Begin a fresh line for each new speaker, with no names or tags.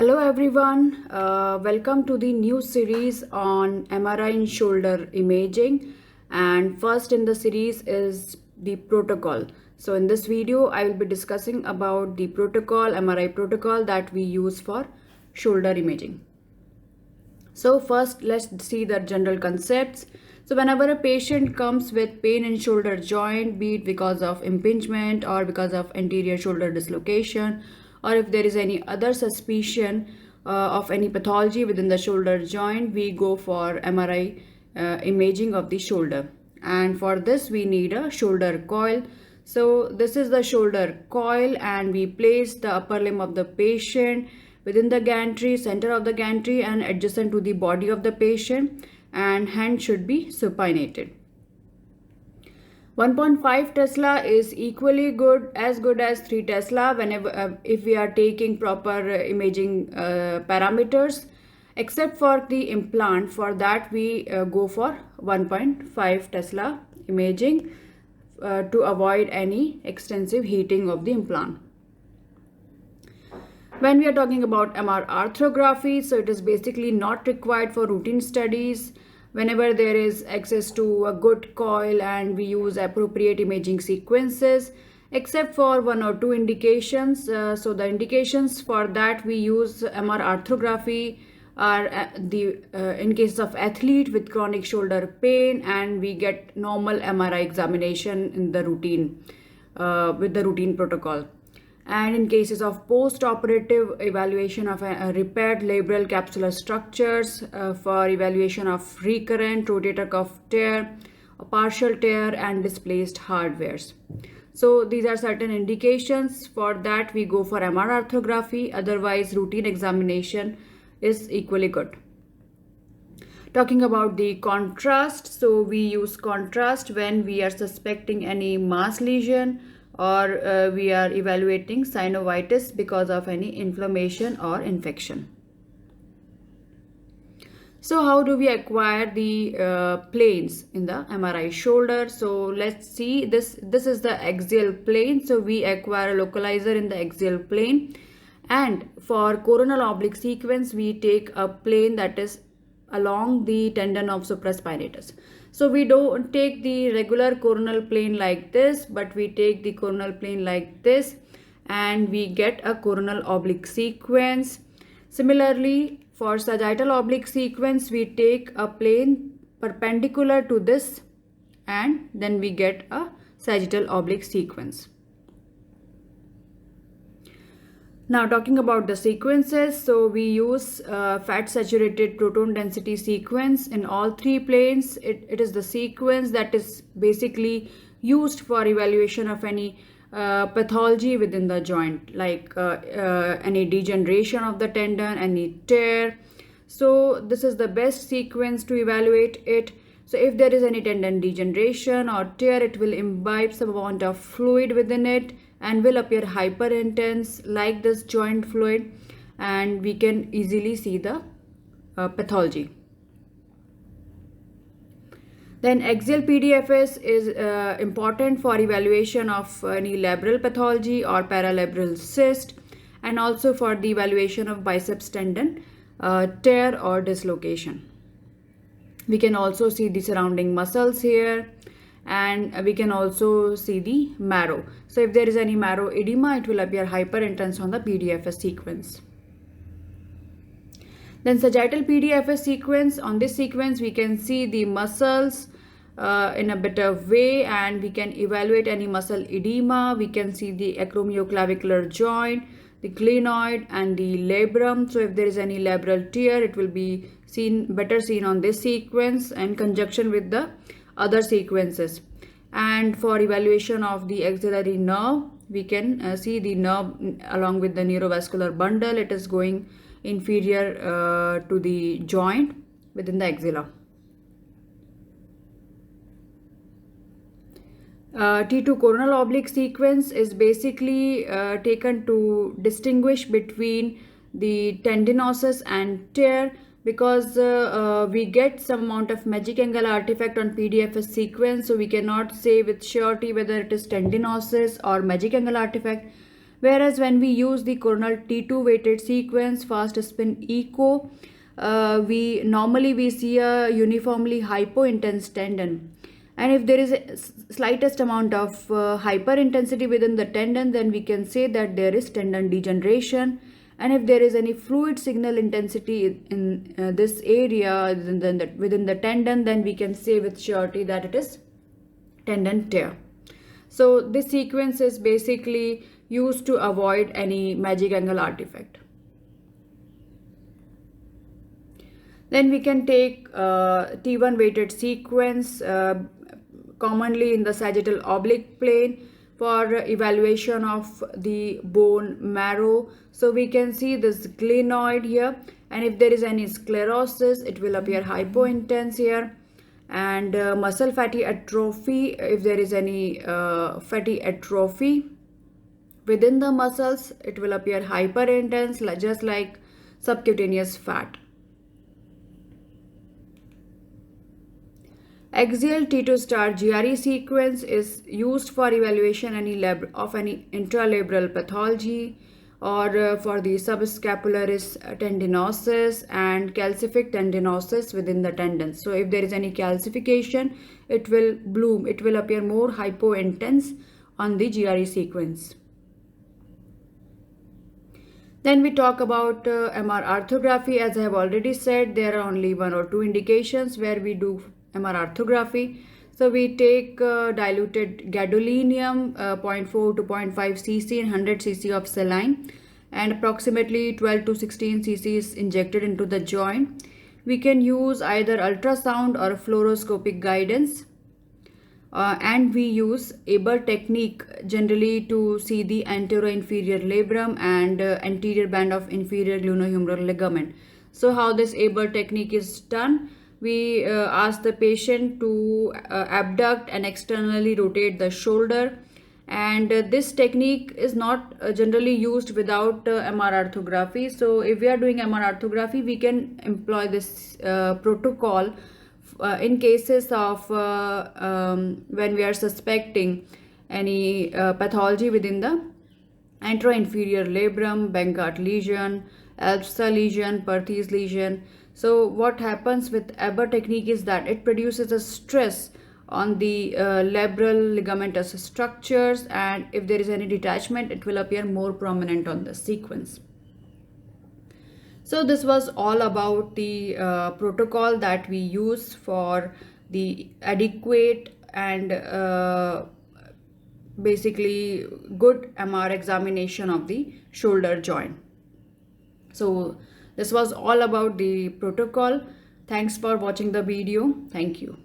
Hello everyone, welcome to the new series on MRI in shoulder imaging, and first in the series is the protocol. So in this video I will be discussing about the protocol, MRI protocol that we use for shoulder imaging. So first let's see the general concepts. So whenever a patient comes with pain in shoulder joint, be it because of impingement or because of anterior shoulder dislocation, or if there is any other suspicion of any pathology within the shoulder joint, we go for MRI imaging of the shoulder. And for this we need a shoulder coil. So this is the shoulder coil, and we place the upper limb of the patient within the gantry, center of the gantry, and adjacent to the body of the patient, and hand should be supinated. 1.5 Tesla is equally good as 3 Tesla whenever if we are taking proper imaging parameters, except for the implant. For that we go for 1.5 Tesla imaging to avoid any extensive heating of the implant. When we are talking about MR arthrography, so it is basically not required for routine studies. Whenever there is access to a good coil and we use appropriate imaging sequences, except for one or two indications. So the indications for that we use MR arthrography are in case of athlete with chronic shoulder pain, and we get normal MRI examination in the routine with the routine protocol. And in cases of post-operative evaluation of repaired labral capsular structures, for evaluation of recurrent rotator cuff tear, a partial tear, and displaced hardwares. So these are certain indications. For that we go for MR arthrography. Otherwise routine examination is equally good. Talking about the contrast, so we use contrast when we are suspecting any mass lesion, or we are evaluating synovitis because of any inflammation or infection. So how do we acquire the planes in the MRI shoulder? So let's see, this is the axial plane. So we acquire a localizer in the axial plane, and for coronal oblique sequence we take a plane that is along the tendon of supraspinatus. So we don't take the regular coronal plane like this, but we take the coronal plane like this, and we get a coronal oblique sequence. Similarly, for sagittal oblique sequence, we take a plane perpendicular to this, and then we get a sagittal oblique sequence. Now talking about the sequences, so we use fat saturated proton density sequence in all three planes. It is the sequence that is basically used for evaluation of any pathology within the joint, like any degeneration of the tendon, any tear. So this is the best sequence to evaluate it. So if there is any tendon degeneration or tear, it will imbibe some amount of fluid within it and will appear hyperintense like this joint fluid, and we can easily see the pathology. Then axial PDFS is important for evaluation of any labral pathology or paralabral cyst, and also for the evaluation of biceps tendon tear or dislocation. We can also see the surrounding muscles here, and we can also see the marrow. So if there is any marrow edema, it will appear hyperintense on the PDFS sequence. Then sagittal PDFS sequence, on this sequence we can see the muscles in a better way, and we can evaluate any muscle edema. We can see the acromioclavicular joint, the glenoid, and the labrum. So if there is any labral tear, it will be better seen on this sequence in conjunction with the other sequences. And for evaluation of the axillary nerve, we can see the nerve along with the neurovascular bundle. It is going inferior to the joint within the axilla. T2 coronal oblique sequence is basically taken to distinguish between the tendinosis and tear, because we get some amount of magic angle artifact on PDFS sequence, so we cannot say with surety whether it is tendinosis or magic angle artifact. Whereas when we use the coronal T2 weighted sequence fast spin echo, we see a uniformly hypointense tendon, and if there is a slightest amount of hyperintensity within the tendon, then we can say that there is tendon degeneration. And if there is any fluid signal intensity in this area within the tendon, then we can say with surety that it is tendon tear. So this sequence is basically used to avoid any magic angle artifact. Then we can take T1 weighted sequence commonly in the sagittal oblique plane for evaluation of the bone marrow. So we can see this glenoid here, and if there is any sclerosis, it will appear hypointense here. And muscle fatty atrophy, if there is any fatty atrophy within the muscles, it will appear hyperintense, just like subcutaneous fat. Axial T2 star GRE sequence is used for evaluation of any intralabral pathology, or for the subscapularis tendinosis and calcific tendinosis within the tendons. So if there is any calcification, it will bloom, it will appear more hypointense on the GRE sequence. Then we talk about MR arthrography. As I have already said, there are only 1 or 2 indications where we do MR arthrography. So we take diluted gadolinium 0.4 to 0.5 cc in 100 cc of saline, and approximately 12 to 16 cc is injected into the joint. We can use either ultrasound or fluoroscopic guidance, and we use Aber technique generally to see the anteroinferior labrum and anterior band of inferior glenohumeral ligament. So how this Aber technique is done? We ask the patient to abduct and externally rotate the shoulder, and this technique is not generally used without MR arthrography. So if we are doing MR arthrography, we can employ this protocol in cases of when we are suspecting any pathology within the anteroinferior labrum, Bankart lesion, Elbster lesion, Perthes lesion. So what happens with Aber technique is that it produces a stress on the labral ligamentous structures, and if there is any detachment, it will appear more prominent on the sequence. So this was all about the protocol that we use for the adequate and basically good MR examination of the shoulder joint. So this was all about the protocol. Thanks for watching the video. Thank you.